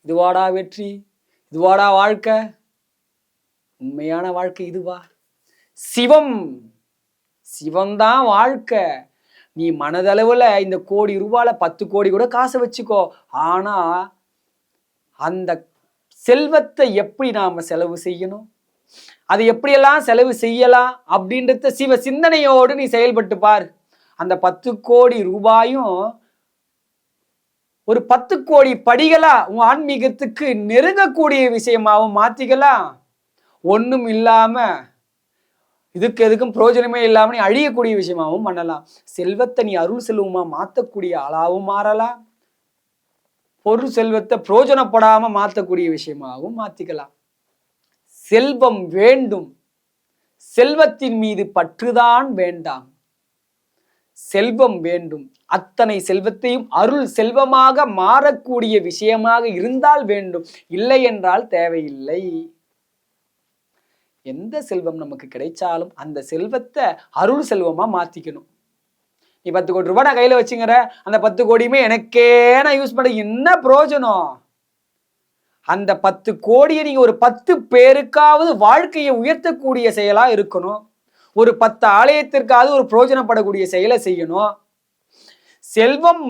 இதுவாடா வெற்றி, இதுவாடா வாழ்க்கை, உண்மையான வாழ்க்கை இதுவா? சிவம், சிவம்தான் வாழ்க்கை. நீ மனதளவுல இந்த கோடி ரூபாயில 10 கோடி கூட காசை வச்சுக்கோ. ஆனா அந்த செல்வத்தை எப்படி நாம செலவு செய்யணும், அது எப்படியெல்லாம் செலவு செய்யலாம் அப்படின்றத சிவ சிந்தனையோடு நீ செயல்பட்டு பார். அந்த 10 கோடி ரூபாயும் ஒரு 10 கோடி படிகளா உன் ஆன்மீகத்துக்கு நெருங்கக்கூடிய விஷயமாவும் மாத்திக்கலாம். ஒண்ணும் இல்லாம இதுக்கு எதுக்கும் பிரயோஜனமே இல்லாம நீ அழியக்கூடிய விஷயமாவும் பண்ணலாம். செல்வத்தை நீ அருள் செல்வமா மாத்தக்கூடிய ஆளாவும் மாறலாம். பொருள் செல்வத்தை பிரயோஜனப்படாம மாத்தக்கூடிய விஷயமாகவும் மாத்திக்கலாம். செல்வம் வேண்டும், செல்வத்தின் மீது பற்றுதான் வேண்டாம். செல்வம் வேண்டும், அத்தனை செல்வத்தையும் அருள் செல்வமாக மாறக்கூடிய விஷயமாக இருந்தால் வேண்டும், இல்லை என்றால் தேவையில்லை. எந்த செல்வம் நமக்கு கிடைச்சாலும் அந்த செல்வத்தை அருள் செல்வமா மாத்திக்கணும். நீ 10 கோடி ரூபாய் நான் கையில வச்சுங்கிற, அந்த 10 கோடியுமே எனக்கே நான் யூஸ் பண்ண என்ன பிரயோஜனம்? அந்த 10 கோடியை நீங்க ஒரு 10 பேருக்காவது வாழ்க்கையை உயர்த்தக்கூடிய செயலா இருக்கணும். ஒரு 10 ஆலயத்திற்காவது ஒரு பிரயோஜனப்படக்கூடிய செயலை செய்யணும். செல்வம்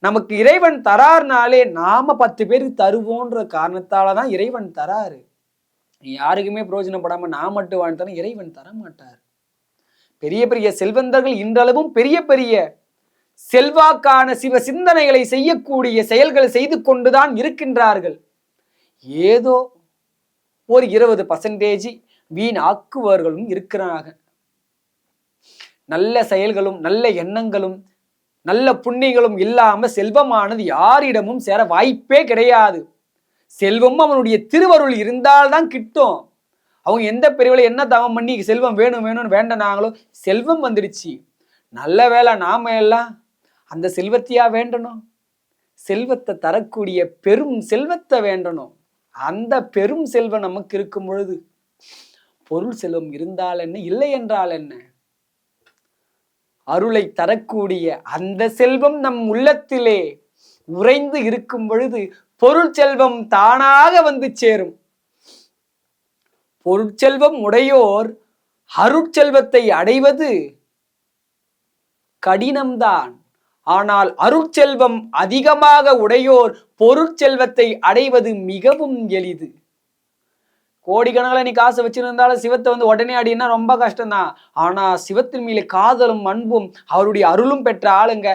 நமக்கு இறைவன் தரார்னாலே நாம 10 பேருக்கு தருவோன்ற காரணத்தாலதான் இறைவன் தராரு. யாருக்குமே பிரயோஜனப்படாம நான் மட்டும் வாழ்ந்தாலும் இறைவன் தர மாட்டார். பெரிய பெரிய செல்வந்தர்கள் இன்றளவும் பெரிய பெரிய செல்வாக்கான சிவ சிந்தனைகளை செய்யக்கூடிய செயல்கள் செய்து கொண்டுதான் இருக்கின்றார்கள். ஏதோ ஒரு 20% வீணாக்குவர்களும் இருக்கிறாங்க. நல்ல செயல்களும் நல்ல எண்ணங்களும் நல்ல புண்ணியங்களும் இல்லாம செல்வமானது யாரிடமும் சேர வாய்ப்பே கிடையாது. செல்வமும் அவனுடைய திருவருள் இருந்தால்தான் கிட்டும். அவங்க எந்த பெரியவளை என்ன தவம் பண்ணி செல்வம் வேணும் வேணும்னு வேண்டனாங்களோ செல்வம் வந்துடுச்சு. நல்ல வேலை நாம எல்லாம் அந்த செல்வத்தையா வேண்டணும்? செல்வத்தை தரக்கூடிய பெரும் செல்வத்தை வேண்டணும். அந்த பெரும் செல்வம் நமக்கு இருக்கும் பொழுது பொருள் செல்வம் இருந்தால் என்ன, இல்லை என்றால் என்ன? அருளை தரக்கூடிய அந்த செல்வம் நம் உள்ளத்திலே உறைந்து இருக்கும் பொழுது பொருள் செல்வம் தானாக வந்து சேரும். பொருட்செல்வம் உடையோர் அருட்செல்வத்தை அடைவது கடினம்தான். ஆனால் அருட்செல்வம் அதிகமாக உடையோர் பொருட்செல்வத்தை அடைவது மிகவும் எளிது. கோடிக்கணக்கில் நீ காசு வச்சிருந்தாலும் சிவத்தை வந்து உடனே அடினா ரொம்ப கஷ்டம்தான். ஆனா சிவத்தின் மேலே காதலும் அன்பும் அவருடைய அருளும் பெற்ற ஆளுங்க